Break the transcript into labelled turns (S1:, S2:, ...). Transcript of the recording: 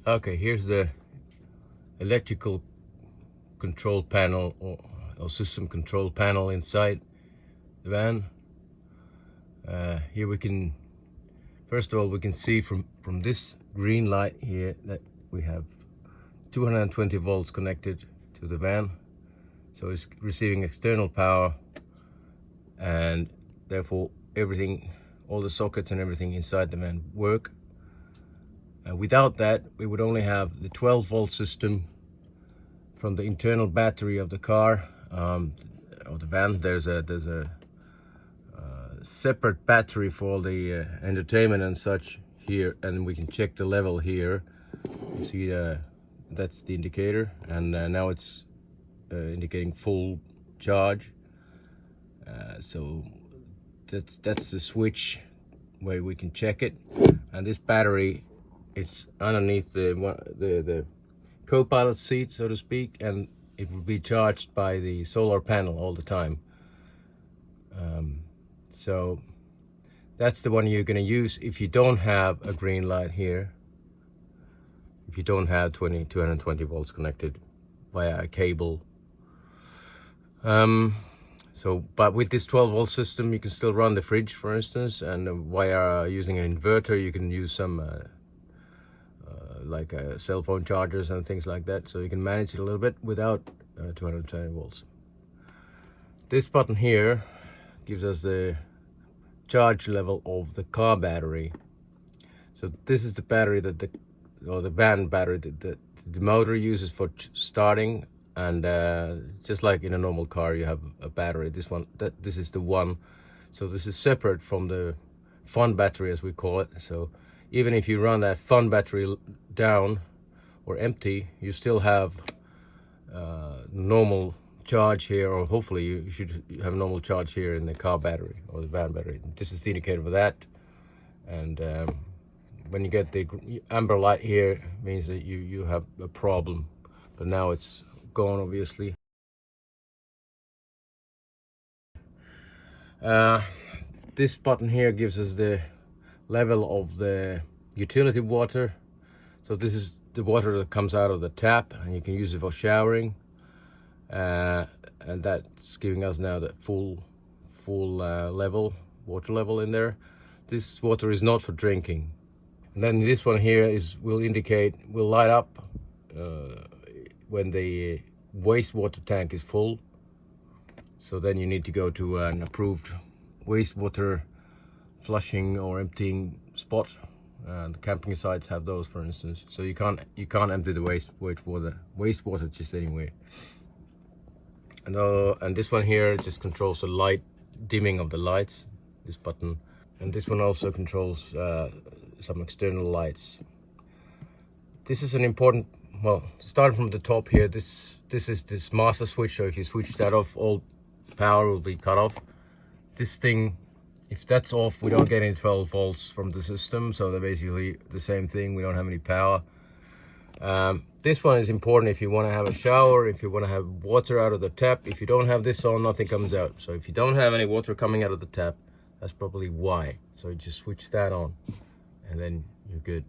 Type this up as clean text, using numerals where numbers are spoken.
S1: Okay, here's the electrical control panel or system control panel inside the van. Here we can, first of all, we can see from this green light here that we have 220 volts connected to the van, so it's receiving external power, and therefore everything, all the sockets and everything inside the van work. Without that, we would only have the 12-volt system from the internal battery of the car, or the van. There's a separate battery for the entertainment and such here, and we can check the level here. You see that's the indicator, and now it's indicating full charge. So that's the switch where we can check it. And this battery, it's underneath the co-pilot seat, so to speak, and it will be charged by the solar panel all the time. So that's the one you're going to use if you don't have a green light here, if you don't have 220 volts connected via a cable. But with this 12-volt system, you can still run the fridge, for instance, and via using an inverter, you can use some like cell phone chargers and things like that, so you can manage it a little bit without 220 volts. This button here gives us the charge level of the car battery. So this is the battery that the van battery that the motor uses for starting, and just like in a normal car you have a battery, this is the one. So this is separate from the fun battery, as we call it. So even if you run that fun battery down or empty, you still have normal charge here, or hopefully you should have normal charge here in the car battery or the van battery. This is the indicator for that, and when you get the amber light here, it means that you have a problem, but now it's gone, obviously. This button here gives us the level of the utility water. So this is the water that comes out of the tap, and you can use it for showering, and that's giving us now the full water level in there. This water is not for drinking. And then this one here will light up when the wastewater tank is full. So then you need to go to an approved wastewater flushing or emptying spot. The camping sites have those, for instance. So you can't empty the wastewater just anywhere. And this one here just controls the light dimming of the lights, this button. And this one also controls some external lights. This is an important, well, starting from the top here, this is this master switch. So if you switch that off, all power will be cut off. This thing, if that's off, we don't get any 12 volts from the system, so they're basically the same thing. We don't have any power. This one is important if you want to have a shower, if you want to have water out of the tap. If you don't have this on, nothing comes out. So if you don't have any water coming out of the tap, that's probably why. So you just switch that on, and then you're good.